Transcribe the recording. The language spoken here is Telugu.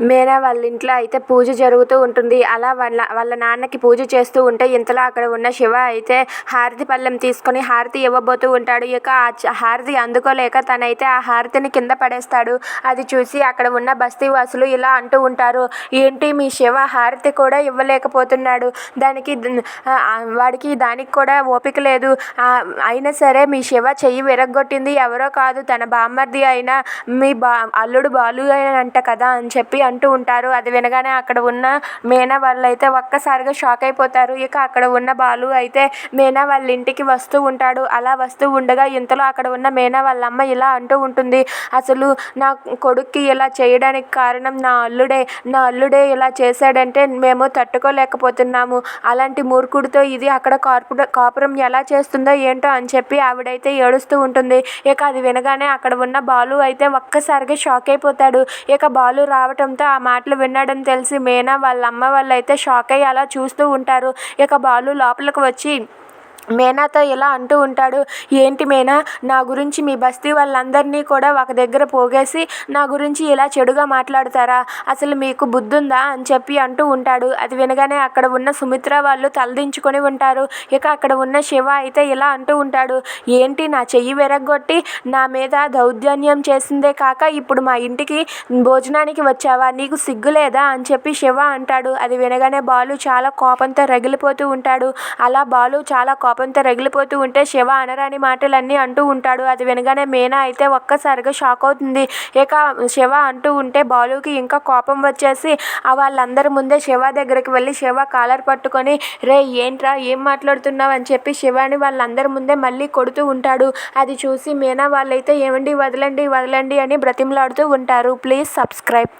మీనా వాళ్ళ ఇంట్లో అయితే పూజ జరుగుతూ ఉంటుంది. అలా వాళ్ళ నాన్నకి పూజ చేస్తూ ఉంటే ఇంతలో అక్కడ ఉన్న శివ అయితే హారతి పళ్ళెం తీసుకొని హారతి ఇవ్వబోతూ ఉంటాడు. ఇక హారతి అందుకోలేక తనైతే ఆ హారతిని కింద పడేస్తాడు. అది చూసి అక్కడ ఉన్న బస్తీవాసులు ఇలా అంటూ ఉంటారు, ఏంటి మీ శివ హారతి కూడా ఇవ్వలేకపోతున్నాడు, దానికి కూడా ఓపిక లేదు. అయినా సరే మీ శివ చెయ్యి విరగ్గొట్టింది ఎవరో కాదు, తన బామ్మర్ది అయిన మీ అల్లుడు బాలు అంట కదా అని చెప్పి అంటూ ఉంటారు. అది వినగానే అక్కడ ఉన్న మీనా వాళ్ళైతే ఒక్కసారిగా షాక్ అయిపోతారు. ఇక అక్కడ ఉన్న బాలు అయితే మీనా వాళ్ళ ఇంటికి వస్తూ ఉంటాడు. అలా వస్తూ ఉండగా ఇంతలో అక్కడ ఉన్న మీనా వాళ్ళ అమ్మ ఇలా అంటూ ఉంటుంది, అసలు నా కొడుక్కి ఇలా చేయడానికి కారణం నా అల్లుడే ఇలా చేశాడంటే మేము తట్టుకోలేకపోతున్నాము. అలాంటి మూర్ఖుడితో ఇది అక్కడ కాపురం ఎలా చేస్తుందో ఏంటో అని చెప్పి ఆవిడైతే ఏడుస్తూ ఉంటుంది. ఇక అది వినగానే అక్కడ ఉన్న బాలు అయితే ఒక్కసారిగా షాక్ అయిపోతాడు. ఇక బాలు రావటంతో ఆ మాటలు విన్నాడని తెలిసి మీనా వాళ్ళ అమ్మ వాళ్ళు అయితే షాక్ అయ్యి అలా చూస్తూ ఉంటారు. ఇక బాలు లోపలికి వచ్చి మీనాతో ఇలా అంటూ ఉంటాడు, ఏంటి మీనా, నా గురించి మీ బస్తీ వాళ్ళందరినీ కూడా ఒక దగ్గర పోగేసి నా గురించి ఇలా చెడుగా మాట్లాడతారా, అసలు మీకు బుద్ధుందా అని చెప్పి అంటూ ఉంటాడు. అది వినగానే అక్కడ ఉన్న సుమిత్ర వాళ్ళు తలదించుకొని ఉంటారు. ఇక అక్కడ ఉన్న శివ అయితే ఇలా అంటూ ఉంటాడు, ఏంటి నా చెయ్యి విరగ్గొట్టి నా మీద దౌర్జన్యం చేసిందే కాక ఇప్పుడు మా ఇంటికి భోజనానికి వచ్చావా, నీకు సిగ్గు లేదా అని చెప్పి శివ అంటాడు. అది వినగానే బాలు చాలా కోపంతో రగిలిపోతూ ఉంటాడు. అలా బాలు చాలా కోపంతో రగిలిపోతూ ఉంటే శివ అనరాని మాటలన్నీ అంటూ ఉంటాడు. అది వినగానే మీనా అయితే ఒక్కసారిగా షాక్ అవుతుంది. ఇక శివ అంటూ ఉంటే బాలుకి ఇంకా కోపం వచ్చేసి వాళ్ళందరి ముందే శివ దగ్గరికి వెళ్ళి శివ కాలర్ పట్టుకొని, రే ఏంట్రా ఏం మాట్లాడుతున్నావు అని చెప్పి శివాని వాళ్ళందరి ముందే మళ్ళీ కొడుతూ ఉంటాడు. అది చూసి మీనా వాళ్ళైతే ఏమండి వదలండి అని బ్రతిమలాడుతూ ఉంటారు. Please subscribe.